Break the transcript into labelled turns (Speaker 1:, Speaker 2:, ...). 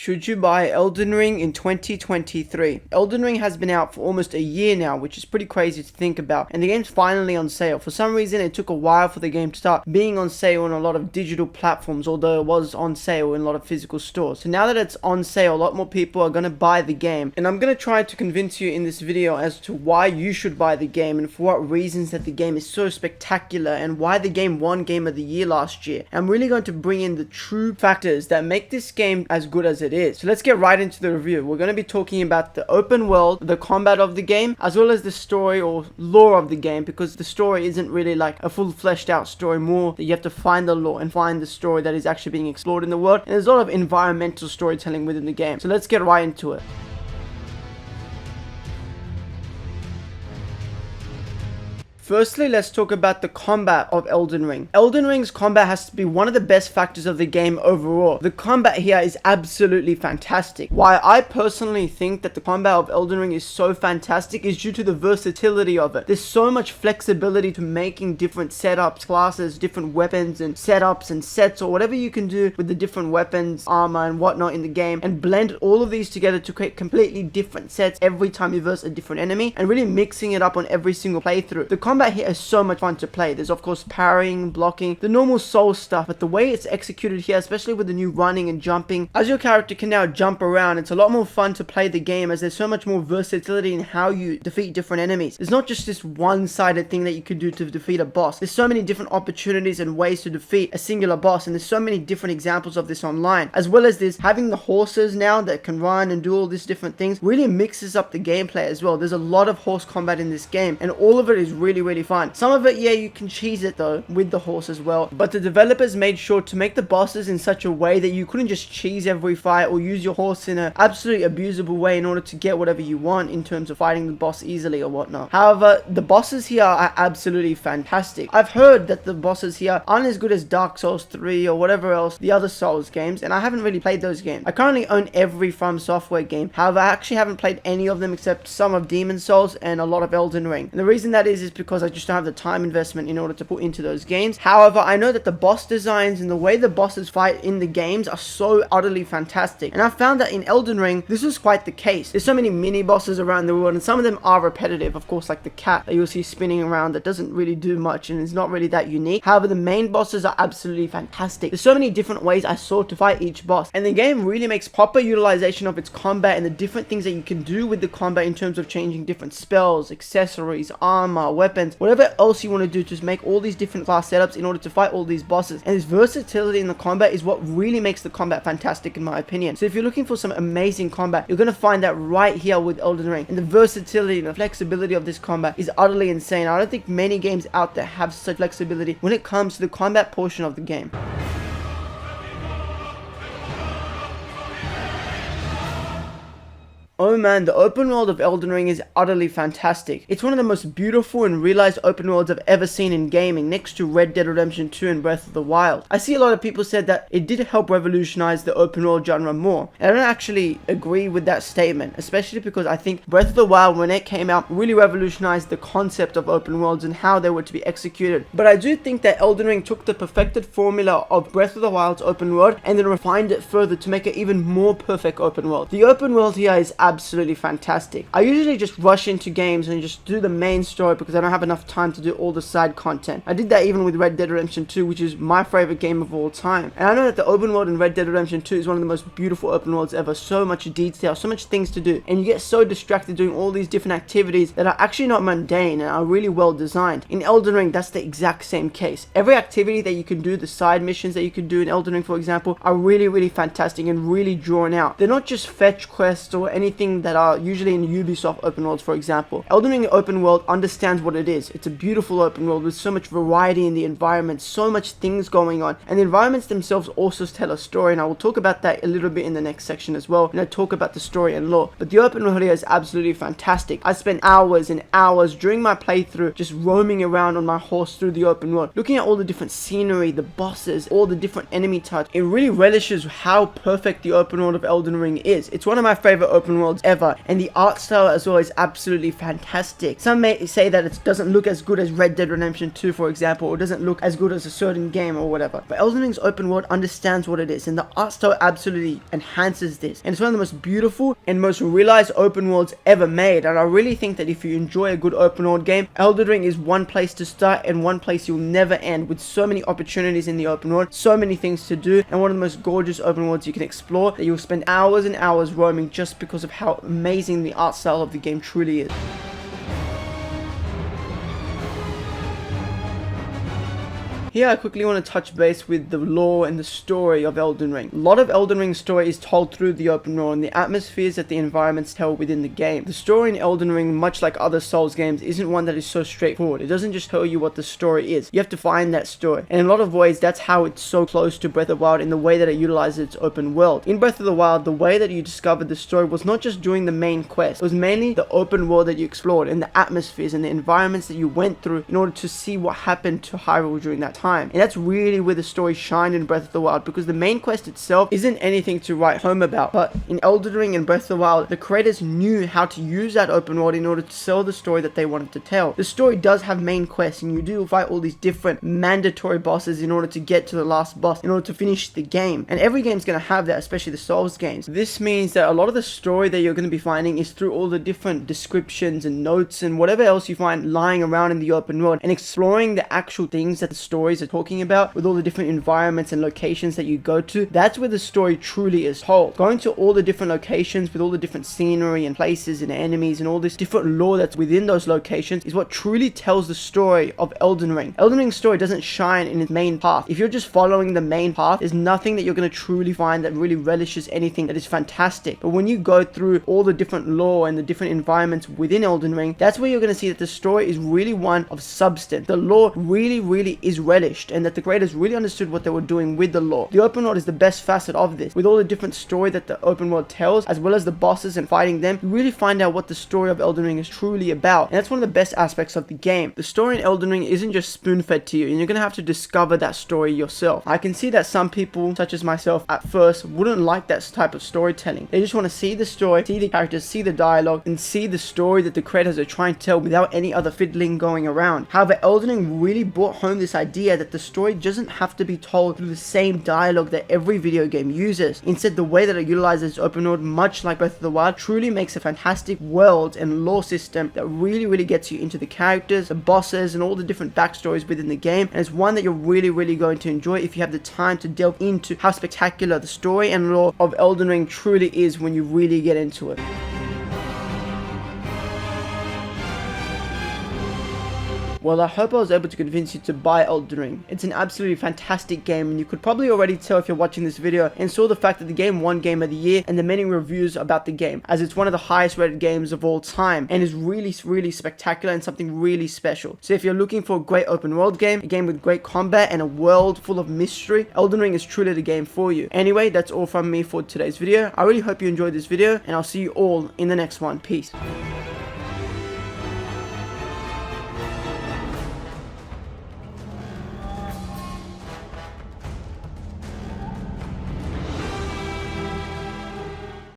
Speaker 1: Should you buy Elden Ring in 2023? Elden Ring has been out for almost a year now, which is pretty crazy to think about, and the game's finally on sale. For some reason, it took a while for the game to start being on sale on a lot of digital platforms, although it was on sale in a lot of physical stores. So now that it's on sale, a lot more people are going to buy the game, and I'm going to try to convince you in this video as to why you should buy the game and for what reasons that the game is so spectacular and why the game won Game of the Year last year. I'm really going to bring in the true factors that make this game as good as it is. So let's get right into the review. We're going to be talking about the open world, the combat of the game, as well as the story or lore of the game, because the story isn't really like a full fleshed out story, more that you have to find the lore and find the story that is actually being explored in the world. And there's a lot of environmental storytelling within the game. So let's get right into it. Firstly, let's talk about the combat of Elden Ring. Elden Ring's combat has to be one of the best factors of the game overall. The combat here is absolutely fantastic. Why I personally think that the combat of Elden Ring is so fantastic is due to the versatility of it. There's so much flexibility to making different setups, classes, different weapons and setups and sets, or whatever you can do with the different weapons, armor and whatnot in the game, and blend all of these together to create completely different sets every time you verse a different enemy, and really mixing it up on every single playthrough. The combat here is so much fun to play. There's of course parrying, blocking, the normal soul stuff, but the way it's executed here, especially with the new running and jumping, as your character can now jump around, it's a lot more fun to play the game as there's so much more versatility in how you defeat different enemies. There's not just this one-sided thing that you could do to defeat a boss. There's so many different opportunities and ways to defeat a singular boss, and there's so many different examples of this online. As well as this, having the horses now that can run and do all these different things really mixes up the gameplay as well. There's a lot of horse combat in this game, and all of it is really fun. Some of it, yeah, you can cheese it though with the horse as well, but the developers made sure to make the bosses in such a way that you couldn't just cheese every fight or use your horse in an absolutely abusable way in order to get whatever you want in terms of fighting the boss easily or whatnot. However, the bosses here are absolutely fantastic. I've heard that the bosses here aren't as good as Dark Souls 3 or whatever else, the other Souls games, and I haven't really played those games. I currently own every From Software game. However, I actually haven't played any of them except some of Demon Souls and a lot of Elden Ring. And the reason that is because I just don't have the time investment in order to put into those games. However, I know that the boss designs and the way the bosses fight in the games are so utterly fantastic, and I found that in Elden Ring this is quite the case. There's so many mini bosses around the world, and some of them are repetitive, of course, like the cat that you'll see spinning around that doesn't really do much and is not really that unique. However, the main bosses are absolutely fantastic. There's so many different ways I saw to fight each boss, and the game really makes proper utilization of its combat and the different things that you can do with the combat in terms of changing different spells, accessories, armor, weapons, whatever else you want to do to make all these different class setups in order to fight all these bosses. And this versatility in the combat is what really makes the combat fantastic in my opinion. So if you're looking for some amazing combat, you're going to find that right here with Elden Ring. And the versatility and the flexibility of this combat is utterly insane. I don't think many games out there have such flexibility when it comes to the combat portion of the game. Oh man, the open world of Elden Ring is utterly fantastic. It's one of the most beautiful and realized open worlds I've ever seen in gaming, next to Red Dead Redemption 2 and Breath of the Wild. I see a lot of people said that it did help revolutionize the open world genre more, and I don't actually agree with that statement, especially because I think Breath of the Wild, when it came out, really revolutionized the concept of open worlds and how they were to be executed. But I do think that Elden Ring took the perfected formula of Breath of the Wild's open world and then refined it further to make it even more perfect open world. The open world here is absolutely fantastic. I usually just rush into games and just do the main story because I don't have enough time to do all the side content. I did that even with Red Dead Redemption 2, which is my favorite game of all time. And I know that the open world in Red Dead Redemption 2 is one of the most beautiful open worlds ever. So much detail, so much things to do, and you get so distracted doing all these different activities that are actually not mundane and are really well designed. In Elden Ring, that's the exact same case. Every activity that you can do, the side missions that you can do in Elden Ring, for example, are really fantastic and really drawn out. They're not just fetch quests or anything that are usually in Ubisoft open worlds, for example. Elden Ring open world understands what it is. It's a beautiful open world with so much variety in the environment, so much things going on, and the environments themselves also tell a story, and I will talk about that a little bit in the next section as well, and I talk about the story and lore. But the open world here is absolutely fantastic. I spent hours and hours during my playthrough just roaming around on my horse through the open world, looking at all the different scenery, the bosses, all the different enemy types. It really relishes how perfect the open world of Elden Ring is. It's one of my favorite open worlds worlds ever, and the art style as well is absolutely fantastic. Some may say that it doesn't look as good as Red Dead Redemption 2, for example, or doesn't look as good as a certain game or whatever, but Elden Ring's open world understands what it is, and the art style absolutely enhances this, and it's one of the most beautiful and most realized open worlds ever made. And I really think that if you enjoy a good open world game, Elden Ring is one place to start and one place you'll never end, with so many opportunities in the open world, so many things to do, and one of the most gorgeous open worlds you can explore that you'll spend hours and hours roaming just because of how amazing the art style of the game truly is. Here I quickly want to touch base with the lore and the story of Elden Ring. A lot of Elden Ring's story is told through the open world and the atmospheres that the environments tell within the game. The story in Elden Ring, much like other Souls games, isn't one that is so straightforward. It doesn't just tell you what the story is. You have to find that story. And in a lot of ways, that's how it's so close to Breath of the Wild in the way that it utilizes its open world. In Breath of the Wild, the way that you discovered the story was not just during the main quest. It was mainly the open world that you explored and the atmospheres and the environments that you went through in order to see what happened to Hyrule during that time. And that's really where the story shined in Breath of the Wild, because the main quest itself isn't anything to write home about. But in Elden Ring and Breath of the Wild, the creators knew how to use that open world in order to sell the story that they wanted to tell. The story does have main quests, and you do fight all these different mandatory bosses in order to get to the last boss, in order to finish the game. And every game's going to have that, especially the Souls games. This means that a lot of the story that you're going to be finding is through all the different descriptions and notes and whatever else you find lying around in the open world, and exploring the actual things that the stories are talking about with all the different environments and locations that you go to. That's where the story truly is told. Going to all the different locations with all the different scenery and places and enemies and all this different lore that's within those locations is what truly tells the story of Elden Ring. Elden Ring's story doesn't shine in its main path. If you're just following the main path, there's nothing that you're going to truly find that really relishes anything that is fantastic. But when you go through all the different lore and the different environments within Elden Ring, that's where you're going to see that the story is really one of substance. The lore really is relished, and that the creators really understood what they were doing with the lore. The open world is the best facet of this. With all the different story that the open world tells, as well as the bosses and fighting them, you really find out what the story of Elden Ring is truly about. And that's one of the best aspects of the game. The story in Elden Ring isn't just spoon-fed to you, and you're going to have to discover that story yourself. I can see that some people, such as myself, at first wouldn't like that type of storytelling. They just want to see the story, see the characters, see the dialogue, and see the story that the creators are trying to tell without any other fiddling going around. However, Elden Ring really brought home this idea that the story doesn't have to be told through the same dialogue that every video game uses. Instead, the way that it utilizes open world, much like Breath of the Wild, truly makes a fantastic world and lore system that really gets you into the characters, the bosses, and all the different backstories within the game. And it's one that you're really going to enjoy if you have the time to delve into how spectacular the story and lore of Elden Ring truly is when you really get into it. Well, I hope I was able to convince you to buy Elden Ring. It's an absolutely fantastic game, and you could probably already tell if you're watching this video and saw the fact that the game won Game of the Year and the many reviews about the game, as it's one of the highest rated games of all time and is really spectacular and something really special. So if you're looking for a great open world game, a game with great combat and a world full of mystery, Elden Ring is truly the game for you. Anyway, that's all from me for today's video. I really hope you enjoyed this video, and I'll see you all in the next one. Peace.